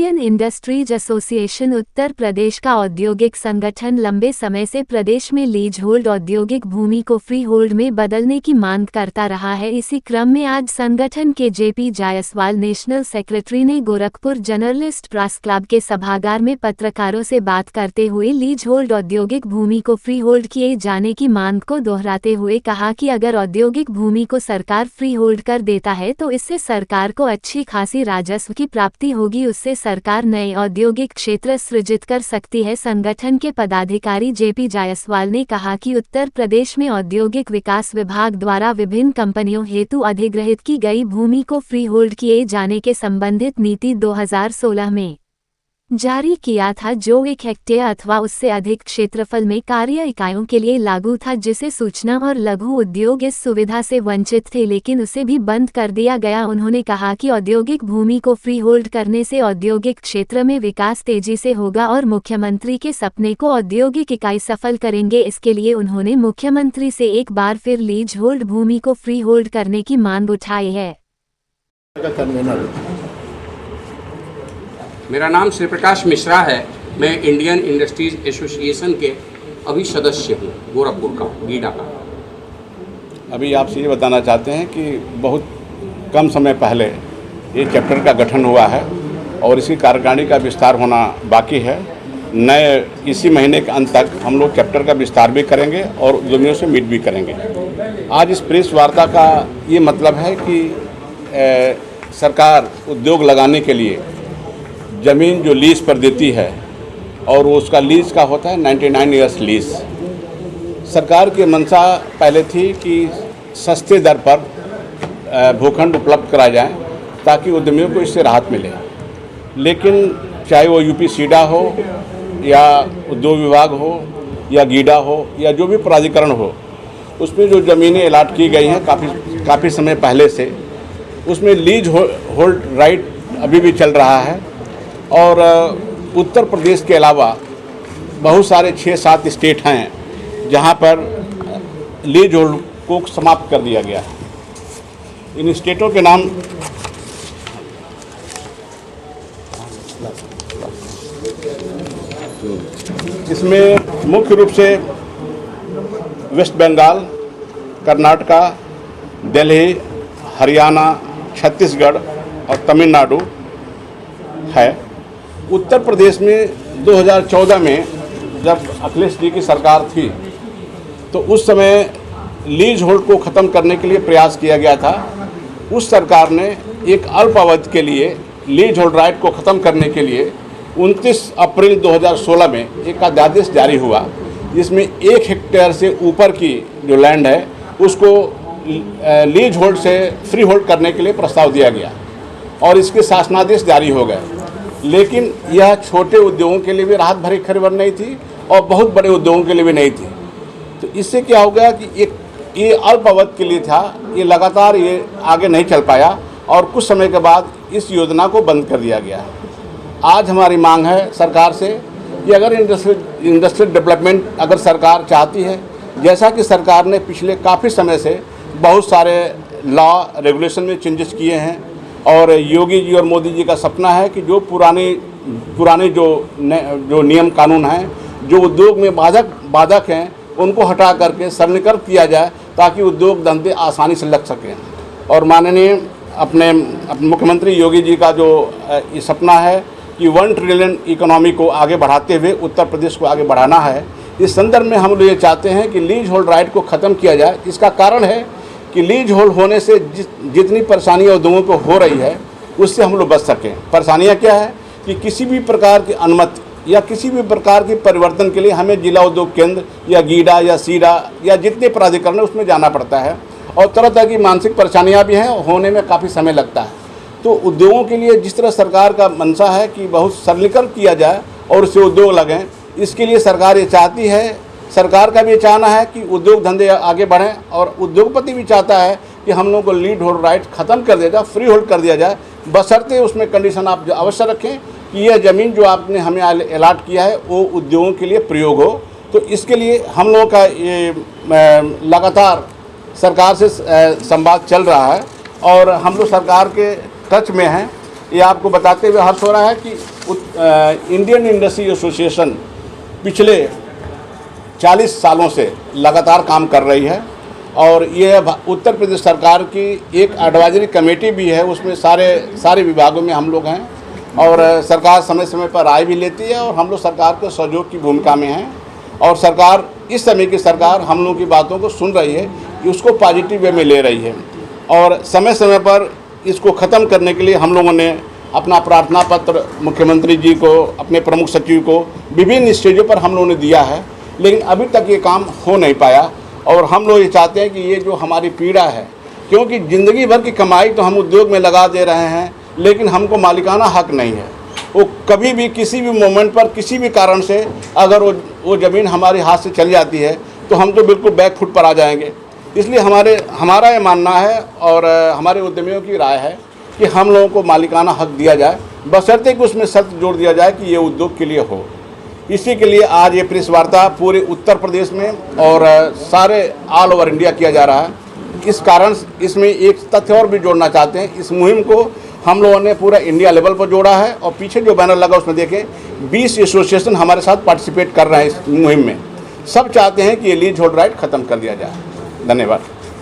Indian industries association Uttar Pradesh का औद्योगिक संगठन लंबे समय से प्रदेश में लीज होल्ड औद्योगिक भूमि को फ्री होल्ड में बदलने की मांग करता रहा है। इसी क्रम में आज संगठन के जेपी जायसवाल नेशनल सेक्रेटरी ने गोरखपुर जर्नलिस्ट प्रेस क्लब के सभागार में पत्रकारों से बात करते हुए लीज होल्ड औद्योगिक भूमि को फ्री होल्ड किए जाने की मांग को दोहराते हुए कहा कि अगर औद्योगिक भूमि को सरकार फ्री होल्ड कर देता है तो इससे सरकार को अच्छी खासी राजस्व की प्राप्ति होगी, उससे सरकार नए औद्योगिक क्षेत्र सृजित कर सकती है। संगठन के पदाधिकारी जेपी जायसवाल ने कहा कि उत्तर प्रदेश में औद्योगिक विकास विभाग द्वारा विभिन्न कंपनियों हेतु अधिग्रहित की गई भूमि को फ्री होल्ड किए जाने के संबंधित नीति 2016 में जारी किया था, जो 1 हेक्टेयर अथवा उससे अधिक क्षेत्रफल में कार्य इकाइयों के लिए लागू था, जिसे सूचना और लघु उद्योग इस सुविधा से वंचित थे, लेकिन उसे भी बंद कर दिया गया। उन्होंने कहा कि औद्योगिक भूमि को फ्री होल्ड करने से औद्योगिक क्षेत्र में विकास तेजी से होगा और मुख्यमंत्री के सपने को औद्योगिक इकाई सफल करेंगे। इसके लिए उन्होंने मुख्यमंत्री से एक बार फिर लीज होल्ड भूमि को फ्री होल्ड करने की मांग उठाई है। मेरा नाम श्री प्रकाश मिश्रा है। मैं इंडियन इंडस्ट्रीज एसोसिएशन के अभी सदस्य हूँ, गोरखपुर का, गीडा का। अभी आपसे ये बताना चाहते हैं कि बहुत कम समय पहले ये चैप्टर का गठन हुआ है और इसकी कार्यकारिणी का विस्तार होना बाकी है। नए इसी महीने के अंत तक हम लोग चैप्टर का विस्तार भी करेंगे और उद्यमियों से मीट भी करेंगे। आज इस प्रेस वार्ता का ये मतलब है कि सरकार उद्योग लगाने के लिए ज़मीन जो लीज पर देती है और उसका लीज का होता है 99 ईयर्स लीज। सरकार की मंशा पहले थी कि सस्ते दर पर भूखंड उपलब्ध कराए जाएं ताकि उद्यमियों को इससे राहत मिले, लेकिन चाहे वो यूपी सीडा हो या उद्योग विभाग हो या गीडा हो या जो भी प्राधिकरण हो, उसमें जो ज़मीनें अलाट की गई हैं काफ़ी समय पहले से, उसमें लीज होल्ड राइट अभी भी चल रहा है। और उत्तर प्रदेश के अलावा बहुत सारे 6-7 स्टेट हैं जहां पर लीज होल्ड को समाप्त कर दिया गया है। इन स्टेटों के नाम इसमें मुख्य रूप से वेस्ट बंगाल, कर्नाटका, दिल्ली, हरियाणा, छत्तीसगढ़ और तमिलनाडु है। उत्तर प्रदेश में 2014 में जब अखिलेश जी की सरकार थी तो उस समय लीज होल्ड को ख़त्म करने के लिए प्रयास किया गया था। उस सरकार ने एक अल्प अवधि के लिए लीज होल्ड राइट को ख़त्म करने के लिए 29 अप्रैल 2016 में एक अध्यादेश जारी हुआ, जिसमें 1 हेक्टेयर से ऊपर की जो लैंड है उसको लीज होल्ड से फ्री होल्ड करने के लिए प्रस्ताव दिया गया और इसके शासनादेश जारी हो गए। लेकिन यह छोटे उद्योगों के लिए भी राहत भरी खबर नहीं थी और बहुत बड़े उद्योगों के लिए भी नहीं थी। तो इससे क्या हो गया कि ये अल्प अवधि के लिए था, ये लगातार ये आगे नहीं चल पाया और कुछ समय के बाद इस योजना को बंद कर दिया गया। आज हमारी मांग है सरकार से कि अगर इंडस्ट्रियल डेवलपमेंट अगर सरकार चाहती है, जैसा कि सरकार ने पिछले काफ़ी समय से बहुत सारे लॉ रेगुलेशन में चेंजेस किए हैं और योगी जी और मोदी जी का सपना है कि जो पुराने जो नियम कानून हैं, जो उद्योग में बाधक हैं, उनको हटा करके सरलीकरण किया जाए ताकि उद्योग धंधे आसानी से लग सकें। और माननीय अपने मुख्यमंत्री योगी जी का जो ये सपना है कि 1 ट्रिलियन इकोनॉमी को आगे बढ़ाते हुए उत्तर प्रदेश को आगे बढ़ाना है। इस संदर्भ में हम लोग ये चाहते हैं कि लीज होल्ड राइट को ख़त्म किया जाए। इसका कारण है कि लीज होल्ड होने से जितनी परेशानियाँ उद्योगों को हो रही है उससे हम लोग बच सकें। परेशानियाँ क्या है कि किसी भी प्रकार की अनुमति या किसी भी प्रकार की परिवर्तन के लिए हमें जिला उद्योग केंद्र या गीडा या सीडा या जितने प्राधिकरण है उसमें जाना पड़ता है और तरह तरह की मानसिक परेशानियाँ भी हैं, होने में काफ़ी समय लगता है। तो उद्योगों के लिए जिस तरह सरकार का मंशा है कि बहुत सरलीकरण किया जाए और उससे उद्योग लगें, इसके लिए सरकार ये चाहती है, सरकार का भी चाहना है कि उद्योग धंधे आगे बढ़ें और उद्योगपति भी चाहता है कि हम लोगों को लीज होल्ड राइट ख़त्म कर दिया जाए, फ्री होल्ड कर दिया जाए, बशर्ते उसमें कंडीशन आप अवश्य रखें कि यह ज़मीन जो आपने हमें अलाट किया है वो उद्योगों के लिए प्रयोग हो। तो इसके लिए हम लोगों का ये लगातार सरकार से संवाद चल रहा है और हम लोग सरकार के टच में हैं ये आपको बताते हुए हर्ष हो रहा है कि इंडियन इंडस्ट्री एसोसिएशन पिछले 40 सालों से लगातार काम कर रही है और ये उत्तर प्रदेश सरकार की एक एडवाइजरी कमेटी भी है, उसमें सारे विभागों में हम लोग हैं और सरकार समय समय पर राय भी लेती है और हम लोग सरकार के सहयोग की भूमिका में हैं और सरकार इस समय की सरकार हम लोगों की बातों को सुन रही है, उसको पॉजिटिव वे में ले रही है और समय समय पर इसको ख़त्म करने के लिए हम लोगों ने अपना प्रार्थना पत्र मुख्यमंत्री जी को, अपने प्रमुख सचिव को विभिन्न स्टेजों पर हम लोगों ने दिया है, लेकिन अभी तक ये काम हो नहीं पाया और हम लोग ये चाहते हैं कि ये जो हमारी पीड़ा है, क्योंकि ज़िंदगी भर की कमाई तो हम उद्योग में लगा दे रहे हैं लेकिन हमको मालिकाना हक नहीं है। वो कभी भी किसी भी मोमेंट पर किसी भी कारण से अगर वो ज़मीन हमारे हाथ से चली जाती है तो हम तो बिल्कुल बैक फुट पर आ जाएंगे। इसलिए हमारा ये मानना है और हमारे उद्यमियों की राय है कि हम लोगों को मालिकाना हक दिया जाए, बशर्ते कि उसमें शर्त जोड़ दिया जाए कि ये उद्योग के लिए हो। इसी के लिए आज ये प्रेस वार्ता पूरे उत्तर प्रदेश में और सारे ऑल ओवर इंडिया किया जा रहा है। इस कारण इसमें एक तथ्य और भी जोड़ना चाहते हैं, इस मुहिम को हम लोगों ने पूरा इंडिया लेवल पर जोड़ा है और पीछे जो बैनर लगा उसमें देखें 20 एसोसिएशन हमारे साथ पार्टिसिपेट कर रहे हैं इस मुहिम में। सब चाहते हैं कि ये लीज होल्ड राइट ख़त्म कर दिया जाए। धन्यवाद।